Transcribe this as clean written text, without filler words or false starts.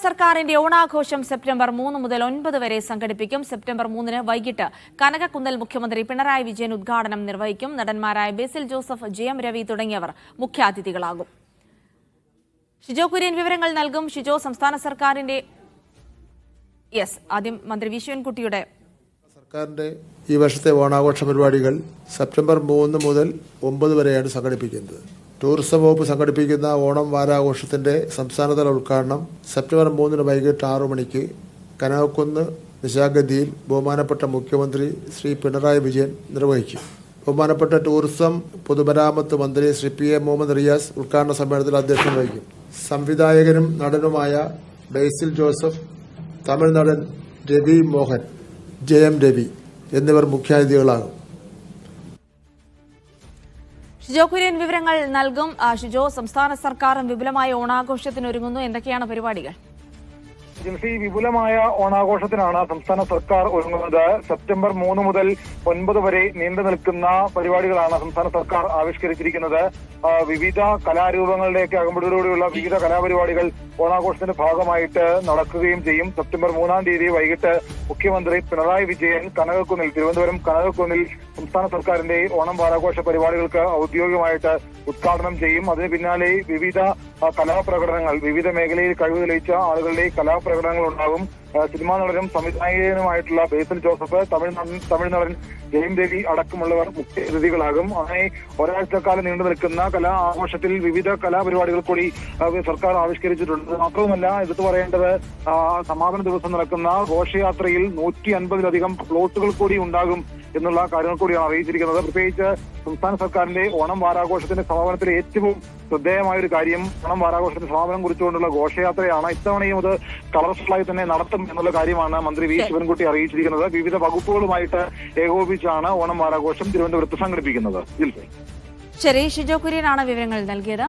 സർക്കാരിന്റെ ഓണാഘോഷം സെപ്റ്റംബർ 3 മുതൽ 9 വരെ സംഘടിപ്പിക്കും. സെപ്റ്റംബർ 3 വൈകിട്ട് കനകക്കുന്നിൽ മുഖ്യമന്ത്രി പിണറായി വിജയൻ ഉദ്ഘാടനം നിർവഹിക്കും. നടന്മാരായ ബേസിൽ ജോസഫ്, ജയം രവി തുടങ്ങിയവർ മുഖ്യാതിഥികളാകും. ഷിജോ കുര്യൻ വിവരങ്ങൾ നൽകും. ഷിജോ, സംസ്ഥാന സർക്കാരിന്റെ ആദ്യം മന്ത്രി വി ശിവൻകുട്ടിയുടെ സർക്കാരിന്റെ ഈ വർഷത്തെ ഓണാഘോഷ പരിപാടികൾ സെപ്റ്റംബർ 3 മുതൽ 9 വരെയാണ് സംഘടിപ്പിക്കുന്നത്. ടൂറിസം വകുപ്പ് സംഘടിപ്പിക്കുന്ന ഓണം വാരാഘോഷത്തിന്റെ സംസ്ഥാനതല ഉദ്ഘാടനം സെപ്റ്റംബർ 3 വൈകിട്ട് 6 മണിക്ക് കനകക്കുന്ന് നിശാഗന്ധിയിൽ ബഹുമാനപ്പെട്ട മുഖ്യമന്ത്രി ശ്രീ പിണറായി വിജയൻ നിർവഹിക്കും. ബഹുമാനപ്പെട്ട ടൂറിസം പൊതുമരാമത്ത് മന്ത്രി ശ്രീ PM മുഹമ്മദ് റിയാസ് ഉദ്ഘാടന സമ്മേളനത്തിൽ അധ്യക്ഷത വഹിക്കും. സംവിധായകനും നടനുമായ ബേസിൽ ജോസഫ്, തമിഴ് നടൻ രവി മോഹൻ, ജയം രവി എന്നിവർ മുഖ്യാതിഥികളാകും. ഷിജോ കുര്യൻ വിവരങ്ങൾ നൽകും. ഷിജോ, സംസ്ഥാന സർക്കാരും വിപുലമായ ഓണാഘോഷത്തിനൊരുങ്ങുന്നു. എന്തൊക്കെയാണ് പരിപാടികൾ? വിപുലമായ ഓണാഘോഷത്തിനാണ് സംസ്ഥാന സർക്കാർ ഒരുങ്ങുന്നത്. സെപ്റ്റംബർ 3 മുതൽ 9 വരെ നീണ്ടു നിൽക്കുന്ന പരിപാടികളാണ് സംസ്ഥാന സർക്കാർ ആവിഷ്കരിച്ചിരിക്കുന്നത്. വിവിധ കലാരൂപങ്ങളുടെയൊക്കെ അകമ്പടിയോടെയുള്ള വിവിധ കലാപരിപാടികൾ ഓണാഘോഷത്തിന്റെ ഭാഗമായിട്ട് നടക്കുകയും ചെയ്യും. സെപ്റ്റംബർ 3-ാം തീയതി വൈകിട്ട് മുഖ്യമന്ത്രി പിണറായി വിജയൻ തിരുവനന്തപുരം കനകക്കുന്നിൽ സംസ്ഥാന സർക്കാരിന്റെ ഓണം വാരാഘോഷ പരിപാടികൾക്ക് ഔദ്യോഗികമായിട്ട് ഉദ്ഘാടനം ചെയ്യും. അതിന് പിന്നാലെ വിവിധ കലാപ്രകടനങ്ങൾ, വിവിധ മേഖലയിൽ കഴിവ് തെളിയിച്ച ആളുകളുടെ കലാപ്രകടനങ്ങൾ ഉണ്ടാകും. സിനിമാ നടനും സംവിധായകനുമായിട്ടുള്ള ബേസിൽ ജോസഫ്, തമിഴ് നടൻ ജയം രവി അടക്കമുള്ളവർ മുഖ്യാതിഥികളാകും. അങ്ങനെ ഒരാഴ്ചക്കാലം നീണ്ടു നിൽക്കുന്ന കലാ ആഘോഷത്തിൽ വിവിധ കലാപരിപാടികൾ കൂടി സർക്കാർ ആവിഷ്കരിച്ചിട്ടുണ്ട്. മാത്രവുമല്ല, എടുത്തു പറയേണ്ടത് സമാപന ദിവസം നടക്കുന്ന ഘോഷയാത്രയിൽ 150-ലധികം പ്ലോട്ടുകൾ കൂടി ഉണ്ടാകും എന്നുള്ള കാര്യങ്ങൾ കൂടിയാണ് അറിയിച്ചിരിക്കുന്നത്. പ്രത്യേകിച്ച് സംസ്ഥാന സർക്കാരിന്റെ ഓണം വാരാഘോഷത്തിന്റെ സമാപനത്തിലെ ഏറ്റവും ശ്രദ്ധേയമായ ഒരു കാര്യം ഓണം വാരാഘോഷത്തിന്റെ സമാപനം കുറിച്ചുകൊണ്ടുള്ള ഘോഷയാത്രയാണ്. ഇത്തവണയും അത് കളർഫുള്ളായി തന്നെ നടത്തും എന്നുള്ള കാര്യമാണ് മന്ത്രി വി ശിവൻകുട്ടി അറിയിച്ചിരിക്കുന്നത്. വിവിധ വകുപ്പുകളുമായിട്ട് ഏകോപിച്ചാണ് ഓണം വാരാഘോഷം തിരുവനന്തപുരത്ത് സംഘടിപ്പിക്കുന്നത്. ശരി, ഷിജോ കുര്യനാണ് വിവരങ്ങൾ നൽകിയത്.